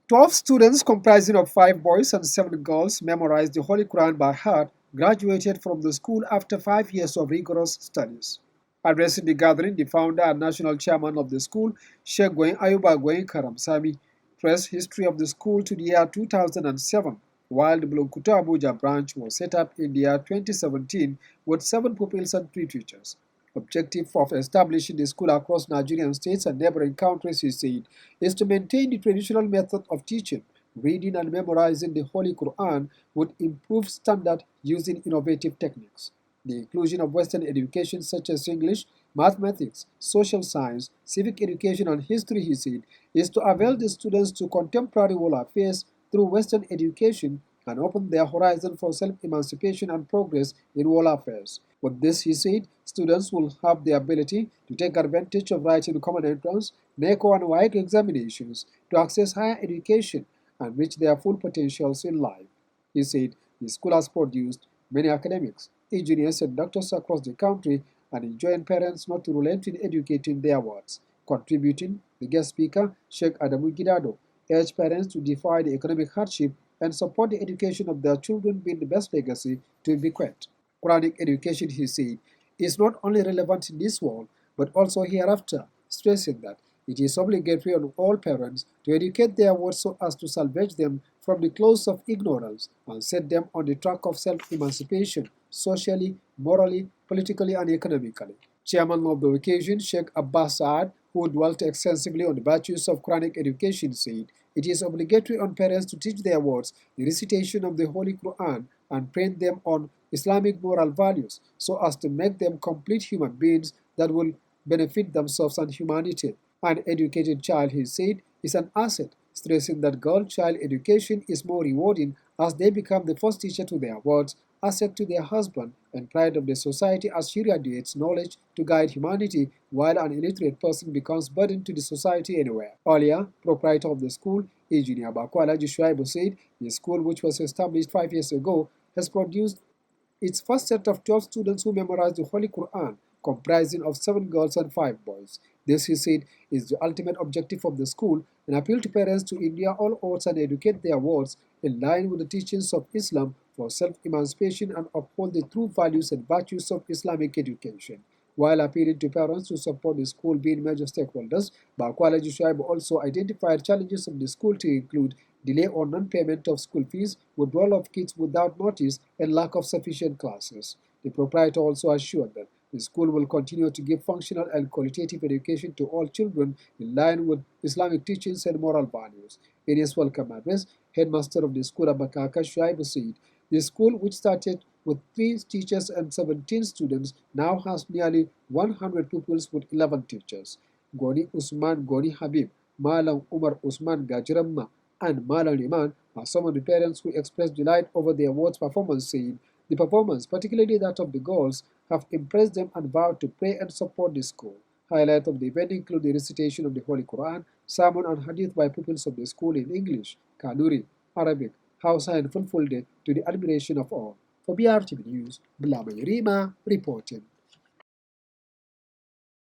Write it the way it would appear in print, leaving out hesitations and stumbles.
12 students comprising of 5 boys and 7 girls memorized the Holy Quran by heart, graduated from the school after 5 years of rigorous studies. Addressing the gathering, the founder and national chairman of the school, Sheikh Gwen Ayuba Gwen Karamsami, traced history of the school to the year 2007, while the Bulunkutu Abuja branch was set up in the year 2017 with 7 pupils and 3 teachers. Objective of establishing the school across Nigerian states and neighboring countries, he said, is to maintain the traditional method of teaching, reading and memorizing the Holy Quran with improved standard using innovative techniques. The inclusion of Western education such as English, mathematics, social science, civic education, and history, he said, is to avail the students to contemporary world affairs through Western education and open their horizon for self-emancipation and progress in world affairs. With this, he said, students will have the ability to take advantage of writing common entrance, NECO and WAEC examinations to access higher education and reach their full potentials in life. He said the school has produced many academics, engineers, and doctors across the country and enjoined parents not to relent in educating their wards. Contributing, the guest speaker, Sheikh Adamu Gidado, urged parents to defy the economic hardship and support the education of their children being the best legacy to bequeath. Quranic education, he said, is not only relevant in this world but also hereafter, stressing that it is obligatory on all parents to educate their wards so as to salvage them from the clothes of ignorance and set them on the track of self-emancipation, socially, morally, politically, and economically. Chairman of the occasion, Sheikh Abbas Saad, who dwelt extensively on the virtues of Quranic education, said, it is obligatory on parents to teach their wards the recitation of the Holy Quran and train them on Islamic moral values so as to make them complete human beings that will benefit themselves and humanity. An educated child, he said, is an asset, stressing that girl-child education is more rewarding as they become the first teacher to their wards, asset to their husband, and pride of the society as she radiates knowledge to guide humanity, while an illiterate person becomes burden to the society anywhere. Earlier, proprietor of the school, Engineer Bakwala Jishuaibu, said the school, which was established 5 years ago, has produced its first set of 12 students who memorized the Holy Quran, comprising of 7 girls and 5 boys. This, he said, is the ultimate objective of the school, and appeal to parents to India all odds and educate their wards in line with the teachings of Islam for self-emancipation and uphold the true values and virtues of Islamic education. While appealing to parents to support the school being major stakeholders, Bakwala Jishuaibu also identified challenges of the school to include delay or non-payment of school fees, withdrawal of kids without notice, and lack of sufficient classes. The proprietor also assured that the school will continue to give functional and qualitative education to all children in line with Islamic teachings and moral values. In his welcome address, headmaster of the school, Abakaka Shuaibu, said, the school, which started with 3 teachers and 17 students, now has nearly 100 pupils with 11 teachers. Goni Usman Goni Habib, Malam Umar Usman Gajramma, and Malam Liman are some of the parents who expressed delight over the awards performance, saying the performance, particularly that of the girls, have impressed them and vowed to pray and support the school. Highlights of the event include the recitation of the Holy Quran, sermon and hadith by pupils of the school in English, Kanuri, Arabic, Hausa, and Fulfulde to the admiration of all. For BRTV News, Blama Yerima reporting.